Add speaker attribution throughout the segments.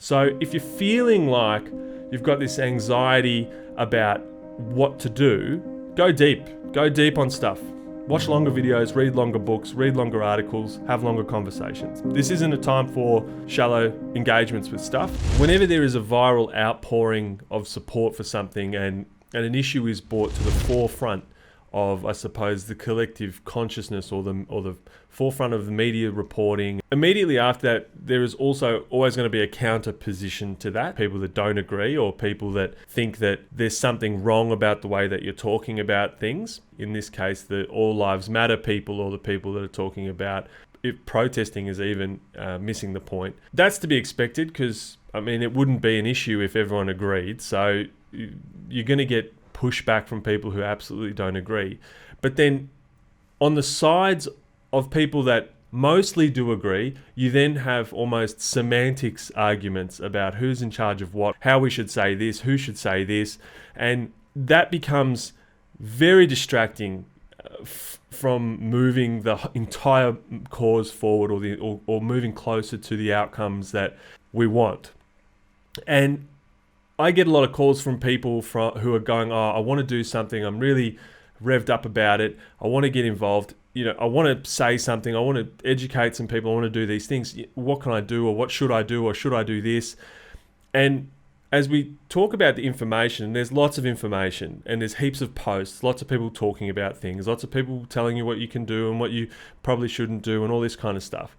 Speaker 1: So if you're feeling like you've got this anxiety about what to do, go deep on stuff. Watch longer videos, read longer books, read longer articles, have longer conversations. This isn't a time for shallow engagements with stuff. Whenever there is a viral outpouring of support for something and an issue is brought to the forefront of, I suppose, the collective consciousness or the forefront of the media reporting, immediately after that, there is also always going to be a counter position to that. People that don't agree or people that think that there's something wrong about the way that you're talking about things. In this case, the All Lives Matter people or the people that are talking about if protesting is even missing the point. That's to be expected because, I mean, it wouldn't be an issue if everyone agreed. So you're going to get pushback from people who absolutely don't agree. But then on the sides of people that mostly do agree, you then have almost semantics arguments about who's in charge of what, how we should say this, who should say this. And that becomes very distracting from moving the entire cause forward or moving closer to the outcomes that we want. And I get a lot of calls from people who are going, oh, I want to do something. I'm really revved up about it. I want to get involved. I want to say something. I want to educate some people. I want to do these things. What can I do? Or what should I do? Or should I do this? And as we talk about the information, there's lots of information and there's heaps of posts, lots of people talking about things, lots of people telling you what you can do and what you probably shouldn't do and all this kind of stuff.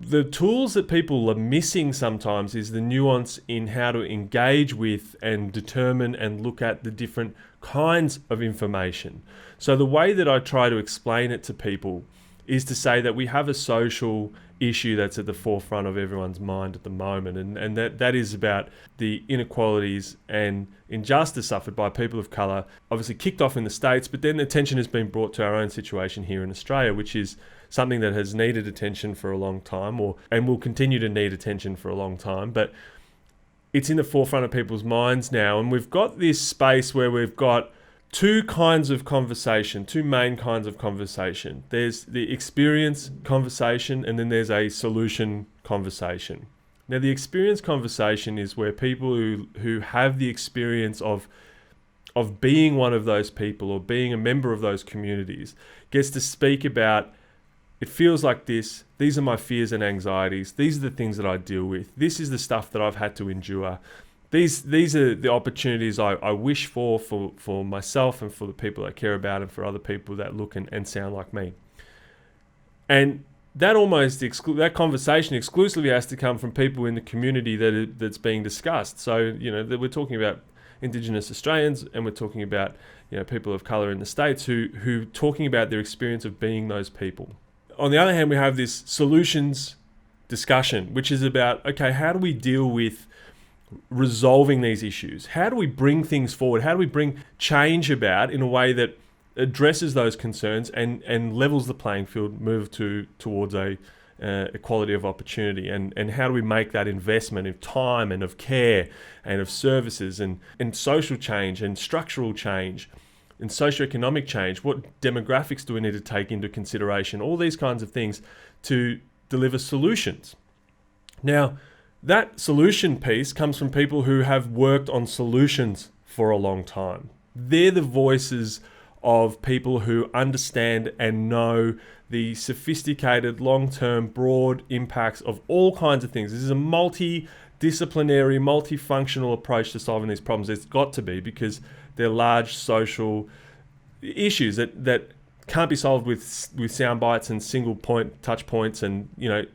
Speaker 1: The tools that people are missing sometimes is the nuance in how to engage with and determine and look at the different kinds of information. So the way that I try to explain it to people is to say that we have a social issue that's at the forefront of everyone's mind at the moment, and that is about the inequalities and injustice suffered by people of colour, obviously kicked off in the States, but then attention has been brought to our own situation here in Australia, which is something that has needed attention for a long time and will continue to need attention for a long time. But it's in the forefront of people's minds now. And we've got this space where we've got two main kinds of conversation. There's the experience conversation and then there's a solution conversation. Now, the experience conversation is where people who have the experience of being one of those people or being a member of those communities gets to speak about, it feels like this. These are my fears and anxieties. These are the things that I deal with. This is the stuff that I've had to endure. These are the opportunities I wish for myself and for the people I care about and for other people that look and sound like me. And that that conversation exclusively has to come from people in the community that's being discussed. So, that we're talking about Indigenous Australians and we're talking about, people of colour in the States who talking about their experience of being those people. On the other hand, we have this solutions discussion, which is about, okay, how do we deal with resolving these issues? How do we bring things forward? How do we bring change about in a way that addresses those concerns and levels the playing field, move towards a equality of opportunity? And how do we make that investment of time and of care and of services and social change and structural change and socioeconomic change? What demographics do we need to take into consideration? All these kinds of things to deliver solutions. Now, that solution piece comes from people who have worked on solutions for a long time. They're the voices of people who understand and know the sophisticated, long-term, broad impacts of all kinds of things. This is a multidisciplinary, multifunctional approach to solving these problems. It's got to be, because they're large social issues that can't be solved with sound bites and single point touch points and,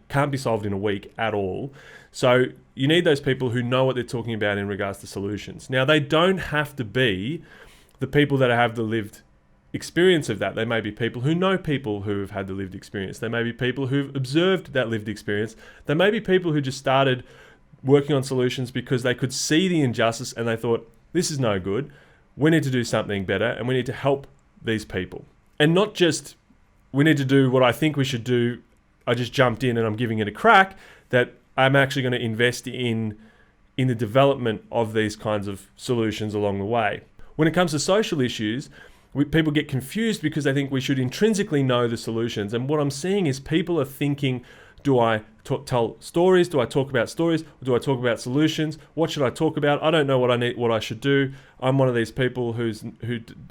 Speaker 1: can't be solved in a week at all. So you need those people who know what they're talking about in regards to solutions. Now, they don't have to be the people that have the lived experience of that. They may be people who know people who have had the lived experience. They may be people who've observed that lived experience. They may be people who just started working on solutions because they could see the injustice and they thought, this is no good. We need to do something better and we need to help these people. And not just, we need to do what I think we should do. I just jumped in and I'm giving it a crack, that I'm actually going to invest in the development of these kinds of solutions along the way. When it comes to social issues, people get confused because they think we should intrinsically know the solutions. And what I'm seeing is people are thinking Do I tell stories? Do I talk about stories? Or do I talk about solutions? What should I talk about? I don't know what I should do. I'm one of these people who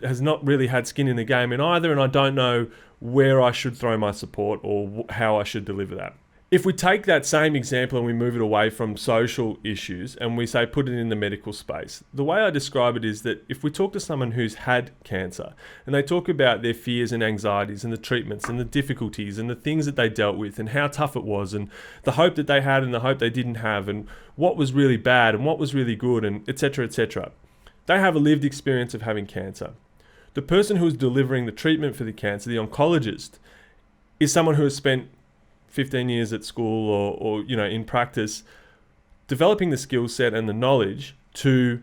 Speaker 1: has not really had skin in the game in either, and I don't know where I should throw my support or how I should deliver that. If we take that same example and we move it away from social issues and we say put it in the medical space, the way I describe it is that if we talk to someone who's had cancer and they talk about their fears and anxieties and the treatments and the difficulties and the things that they dealt with and how tough it was and the hope that they had and the hope they didn't have and what was really bad and what was really good and etc., etc., they have a lived experience of having cancer. The person who is delivering the treatment for the cancer, the oncologist, is someone who has spent 15 years at school or in practice, developing the skill set and the knowledge to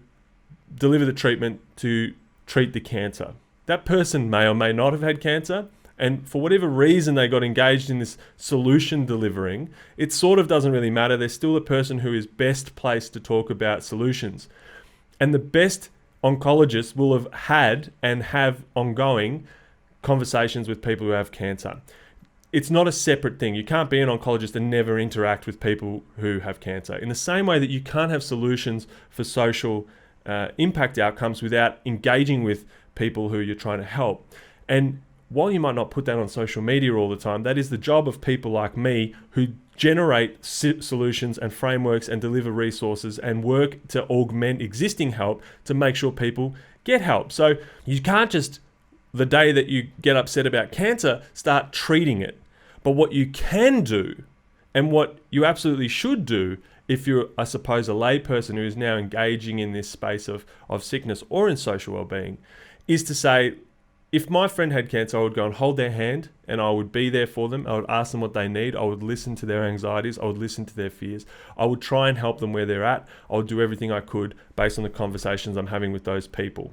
Speaker 1: deliver the treatment to treat the cancer. That person may or may not have had cancer, and for whatever reason they got engaged in this solution delivering, it sort of doesn't really matter. They're still the person who is best placed to talk about solutions. And the best oncologists will have had and have ongoing conversations with people who have cancer. It's not a separate thing. You can't be an oncologist and never interact with people who have cancer. In the same way that you can't have solutions for social impact outcomes without engaging with people who you're trying to help. And while you might not put that on social media all the time, that is the job of people like me who generate solutions and frameworks and deliver resources and work to augment existing help to make sure people get help. So you can't just, the day that you get upset about cancer, start treating it. But what you can do, and what you absolutely should do if you're, I suppose, a layperson who is now engaging in this space of sickness or in social well-being, is to say, if my friend had cancer, I would go and hold their hand and I would be there for them. I would ask them what they need. I would listen to their anxieties. I would listen to their fears. I would try and help them where they're at. I would do everything I could based on the conversations I'm having with those people.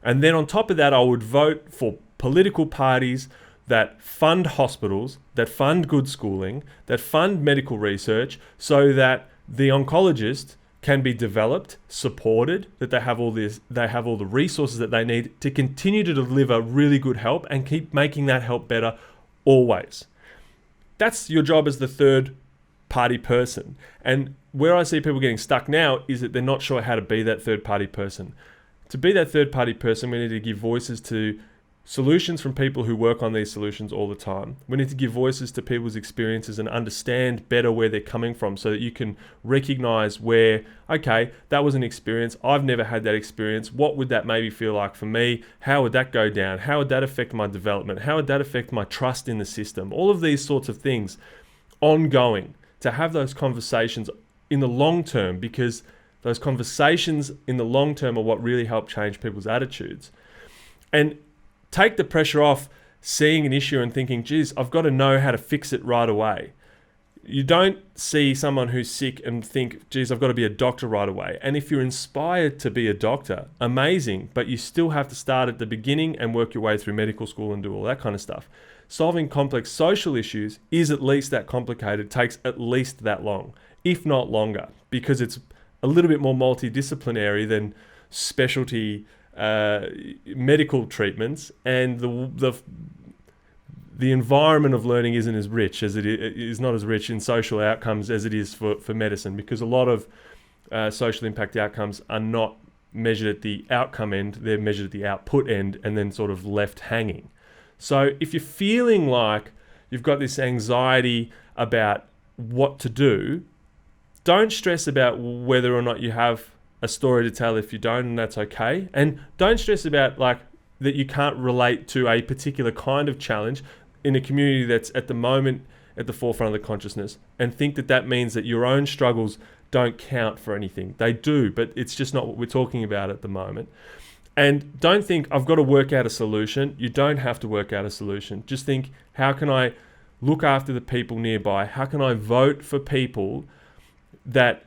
Speaker 1: And then on top of that, I would vote for political parties that fund hospitals, that fund good schooling, that fund medical research, so that the oncologist can be developed, supported, that they have all the resources that they need to continue to deliver really good help and keep making that help better always. That's your job as the third party person. And where I see people getting stuck now is that they're not sure how to be that third party person. To be that third party person, we need to give voices to solutions from people who work on these solutions all the time. We need to give voices to people's experiences and understand better where they're coming from so that you can recognize where, okay, that was an experience. I've never had that experience. What would that maybe feel like for me? How would that go down? How would that affect my development? How would that affect my trust in the system? All of these sorts of things ongoing, to have those conversations in the long term, because those conversations in the long term are what really help change people's attitudes. And take the pressure off seeing an issue and thinking, geez, I've got to know how to fix it right away. You don't see someone who's sick and think, geez, I've got to be a doctor right away. And if you're inspired to be a doctor, amazing, but you still have to start at the beginning and work your way through medical school and do all that kind of stuff. Solving complex social issues is at least that complicated, takes at least that long, if not longer, because it's a little bit more multidisciplinary than specialty medical treatments, and the environment of learning isn't as rich as it is not as rich in social outcomes as it is for medicine, because a lot of social impact outcomes are not measured at the outcome end, they're measured at the output end and then sort of left hanging. So if you're feeling like you've got this anxiety about what to do, don't stress about whether or not you have a story to tell if you don't, and that's okay. And don't stress about like that you can't relate to a particular kind of challenge in a community that's at the moment at the forefront of the consciousness, and think that that means that your own struggles don't count for anything. They do, but it's just not what we're talking about at the moment. And don't think I've got to work out a solution. You don't have to work out a solution. Just think, how can I look after the people nearby? How can I vote for people that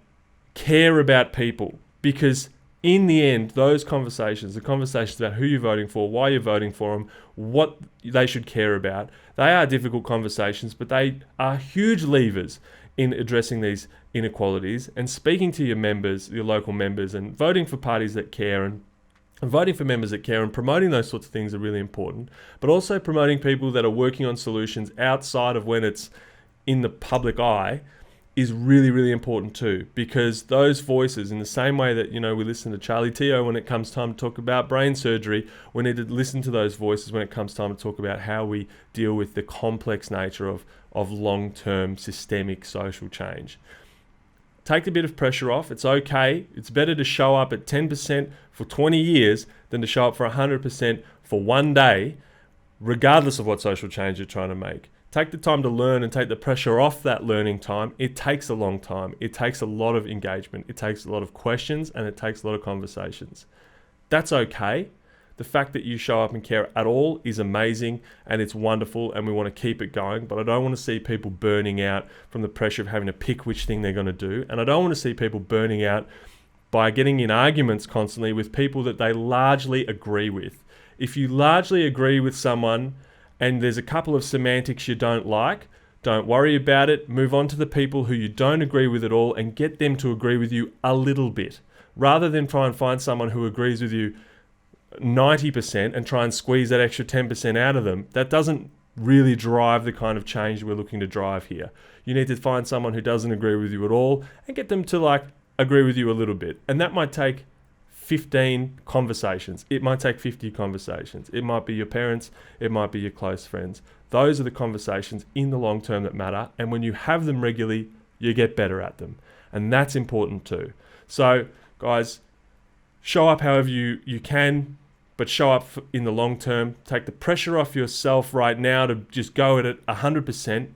Speaker 1: care about people? Because in the end, those conversations, the conversations about who you're voting for, why you're voting for them, what they should care about, they are difficult conversations, but they are huge levers in addressing these inequalities and speaking to your members, your local members, and voting for parties that care and voting for members that care and promoting those sorts of things are really important. But also promoting people that are working on solutions outside of when it's in the public eye is really, really important too, because those voices, in the same way that, we listen to Charlie Teo when it comes time to talk about brain surgery, we need to listen to those voices when it comes time to talk about how we deal with the complex nature of long-term systemic social change. Take the bit of pressure off. It's okay. It's better to show up at 10% for 20 years than to show up for 100% for one day, regardless of what social change you're trying to make. Take the time to learn and take the pressure off that learning time. It takes a long time. It takes a lot of engagement. It takes a lot of questions, and it takes a lot of conversations. That's okay. The fact that you show up and care at all is amazing, and it's wonderful, and we want to keep it going. But I don't want to see people burning out from the pressure of having to pick which thing they're going to do. And I don't want to see people burning out by getting in arguments constantly with people that they largely agree with. If you largely agree with someone and there's a couple of semantics you don't like, don't worry about it. Move on to the people who you don't agree with at all and get them to agree with you a little bit, rather than try and find someone who agrees with you 90% and try and squeeze that extra 10% out of them. That doesn't really drive the kind of change we're looking to drive here. You need to find someone who doesn't agree with you at all and get them to agree with you a little bit. And that might take 15 conversations. It might take 50 conversations. It might be your parents. It might be your close friends. Those are the conversations in the long term that matter. And when you have them regularly, you get better at them. And that's important too. So guys, show up however you can, but show up in the long term. Take the pressure off yourself right now to just go at it 100%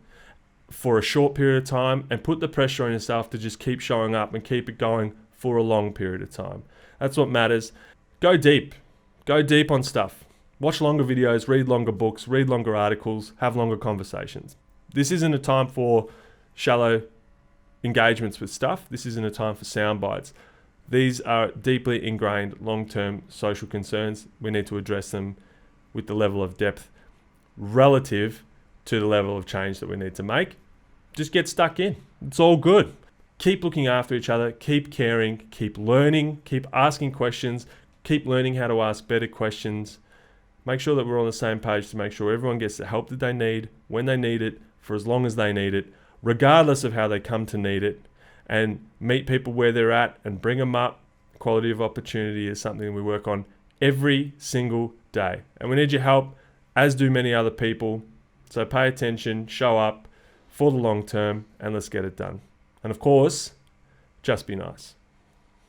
Speaker 1: for a short period of time, and put the pressure on yourself to just keep showing up and keep it going for a long period of time. That's what matters. Go deep. Go deep on stuff. Watch longer videos, read longer books, read longer articles, have longer conversations. This isn't a time for shallow engagements with stuff. This isn't a time for sound bites. These are deeply ingrained long-term social concerns. We need to address them with the level of depth relative to the level of change that we need to make. Just get stuck in. It's all good. Keep looking after each other, keep caring, keep learning, keep asking questions, keep learning how to ask better questions. Make sure that we're on the same page to make sure everyone gets the help that they need, when they need it, for as long as they need it, regardless of how they come to need it, and meet people where they're at and bring them up. Quality of opportunity is something we work on every single day. And we need your help, as do many other people. So pay attention, show up for the long term, and let's get it done. And of course, just be nice.